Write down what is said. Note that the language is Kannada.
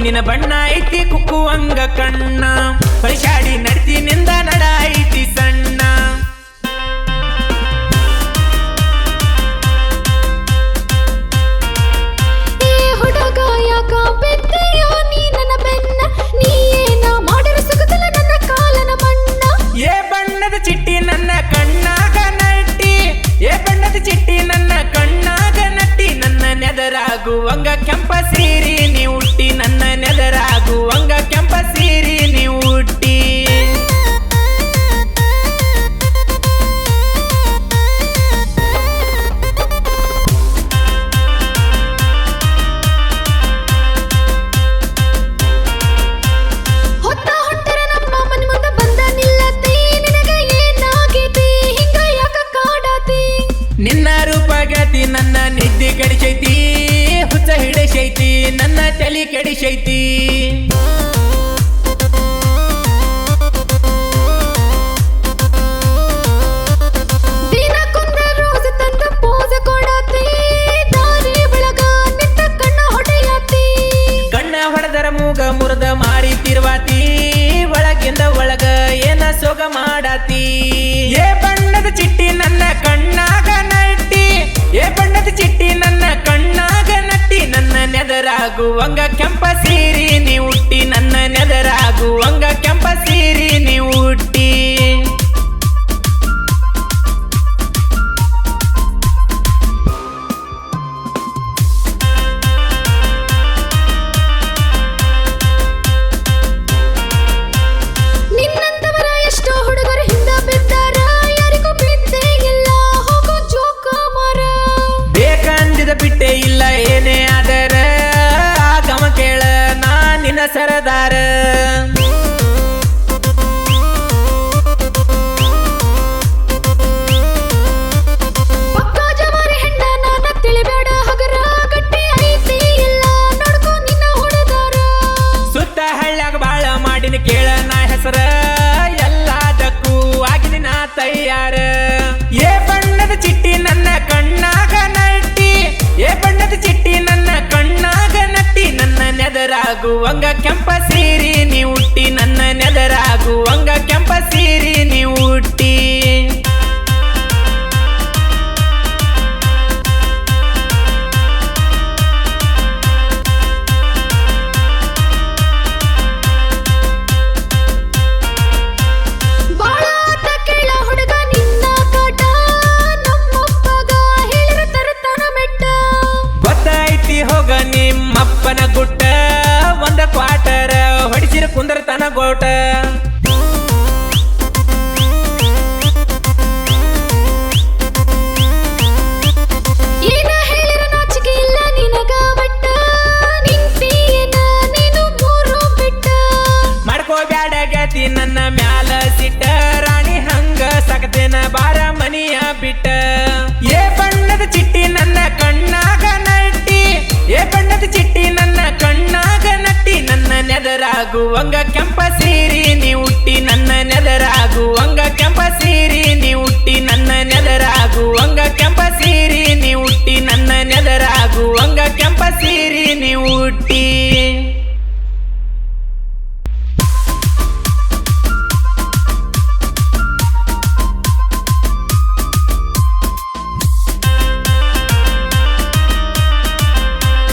ನಿನ್ನ ಬಣ್ಣ ಐತಿ ಕುಕ್ಕುವಂಗ ಕಣ್ಣ ಪರಿಶಾಡಿ ನಡ್ತಿ ನಿಂದ ನಡ ಐತಿ ಸಣ್ಣ ಹುಡುಗ ಯಾಕ ಬೆದ್ದೆಯೋ ನೀ ನನ್ನ ಬೆನ್ನ ನೀ ಏನ ಮಾಡಿರ ಸುಗದಲ ನನ್ನ ಕಾಲನ ಮಣ್ಣ ಏ ಬಣ್ಣದ ಚಿಟ್ಟಿ ನನ್ನ ಕಣ್ಣಾಗ ನಟ್ಟಿ ಏ ಬಣ್ಣದ ಚಿಟ್ಟಿ ನನ್ನ ಕಣ್ಣಾಗ ನಟ್ಟಿ ನನ್ನ ನೆದರಾಗುವಂಗ ಕೆಂಪ ಸೀರಿ ನೀ ಹುಟ್ಟಿ ನನ್ನ ನೆದರಾಗುವಂಗ ಕೆಂಪ ಸೀರಿ ನೀ ಹುಟ್ಟಿ ಹೊತ್ತ ಹೊಂಟರ ನಮ್ಮ ಮನೆ ಮುಂದೆ ಬಂದ ನಿಲ್ಲತಿ ನಿನಗ ಏನಾಗೈತಿ ಹಿಂಗ ಯಾಕ ಕಾಡತಿ ನಿನ್ನ ರೂಪಗತಿ ನನ್ನ ನಿದ್ದೆ ಕಡಿಸೈತಿ ಹುಚ್ಚ ಹಿಡಿಸೈತಿ ನನ್ನ ತಲೆ ಕೆಡಿಸೈತಿ ದಿನಕ್ಕೊಂದ ರೋಸ್ ತಂದ ಪೋಸ ಕೊಡತಿ ದಾರಿ ಒಳಗ ನಿಂತ ಕಣ್ಣ ಹೊಡೆಯತಿ ಕಣ್ಣ ಹೊಡೆದರ ಮೂಗ ಮುರಿದ ಮಾರಿ ತಿರುವಾತಿ ಒಳಗಿಂದ ಒಳಗ ಏನ ಸೊಗ ಮಾಡಾತಿ ಏ ಬಣ್ಣದ ಚಿಟ್ಟಿ ನನ್ನ ಕಣ್ಣಾಗ ನಟ್ಟಿ ಏ ಬಣ್ಣದ ಚಿಟ್ಟಿ ನನ್ನ ಕಣ್ಣಾಗ ನಟ್ಟಿ ನನ್ನ ನೆದರಾಗುವಂಗ ಕೆಂಪ ಸೀರಿ ನೀ ಹುಟ್ಟಿ ನನ್ನ ನೆದರಾಗುವಂಗ ಕೆಂಪ ಸೀರಿ ನೀ ಹುಟ್ಟಿ ನಿನ್ನಂತವರ ಎಷ್ಟೋ ಹುಡುಗರು ಹಿಂದ ಬಿದ್ದಾರ ಯಾರಿಗೂ ಬಿದ್ದೇ ಇಲ್ಲ ಹೋಗೋ ಜೋಕ ಮರ ಬೇಕಂದಿದ ಬಿಟ್ಟೆ ಇಲ್ಲ ಏನೇ ಆದರ ಆಗಮ ಕೇಳ ನಾ ನಿನ್ನ ಸರದಾರ ಪಕ್ಕ ಜವಾರಿ ಹೆಣ್ಣ ನಾನ ತಿಳಿಬೇಡ ಹಗರ ಗಟ್ಟಿ ಐತಿ ಇಲ್ಲ ನೋಡ್ಕೊ ನಿನ್ನ ಹೊಡೆದಾರ ಸುತ್ತ ಹಳ್ಳ್ಯಾಗ ಬಾಳ ಮಾಡಿನ ಕೇಳ ನಾ ಹೆಸರ ಎಲ್ಲದಕ್ಕೂ ಆಗಿನ ನಾ ತಯಾರ ಏ ಬಣ್ಣದ ಚಿಟ್ಟಿ ನನ್ನ ಕಣ್ಣಾಗ ನಟ್ಟಿ ಏ ಬಣ್ಣದ ಚಿಟ್ಟಿ ನನ್ನ ಕಣ್ಣಾಗ ನಟ್ಟಿ ನನ್ನ ನೆದರಾಗುವಂಗ ಕೆಂಪ ಸೀರಿ ನೀ ಹುಟ್ಟಿ ನನ್ನ ನೆದರಾಗುವಂಗ ಕೆಂಪ ಸೀರಿ ನೀ ಹುಟ್ಟಿ ಬಾಳ ಆತ ಕೇಳ ಹುಡುಗ ನಿನ್ನ ಕಾಟ ನಮ್ಮಪ್ಪಗ ಹೇಳಿರ ತರತನ ಮೆಟ್ಟ ಗೊತ್ತೈತಿ ಹೋಗ ನಿಮ್ಮಪ್ಪನ ಗುಟ್ಟ ಒಂದ ಕ್ವಾಟರ ಹೊಡಿಸಿರ ಕುಂದರತನ ಗೋಟ ಏನ ಹೇಳಿರ ನಾಚಿಕೆ ಇಲ್ಲ ನಿನಗ ಬಟ್ಟ ನಿಂತೀಯನ ನೀನು ಮೂರು ಬಿಟ್ಟ ಮಾಡ್ಕೋಬ್ಯಾಡ ಗೆತಿ ನನ್ನ ಮ್ಯಾಲ ಸಿಟ್ಟ ರಾಣಿ ಹಂಗ ಸಕತೇನ ಬಾರ ಮನಿಯ ಬಿಟ್ಟ ಏ ಬಣ್ಣದ ಚಿಟ್ಟಿ ನನ್ನ ಕಣ್ಣಾಗ ನಟ್ಟಿ ಏ ಬಣ್ಣದ ಚಿಟ್ಟಿ ನನ್ನ ಕಣ್ಣಾಗ ನಟ್ಟಿ ನನ್ನ ನೆದರಾಗುವಂಗ ಕೆಂಪ ಸೀರಿ ನೀ ಹುಟ್ಟಿ ನನ್ನ ನೆದರಾಗುವಂಗ ಕೆಂಪ ಸೀರಿ ನೀ ಹುಟ್ಟಿ ನನ್ನ ನೆದರಾಗುವಂಗ ಕೆಂಪ ಸೀರಿ ನೀ ಹುಟ್ಟಿ ನನ್ನ ನೆದರಾಗುವಂಗ ಕೆಂಪ ಸೀರಿ ನೀ ಹುಟ್ಟಿ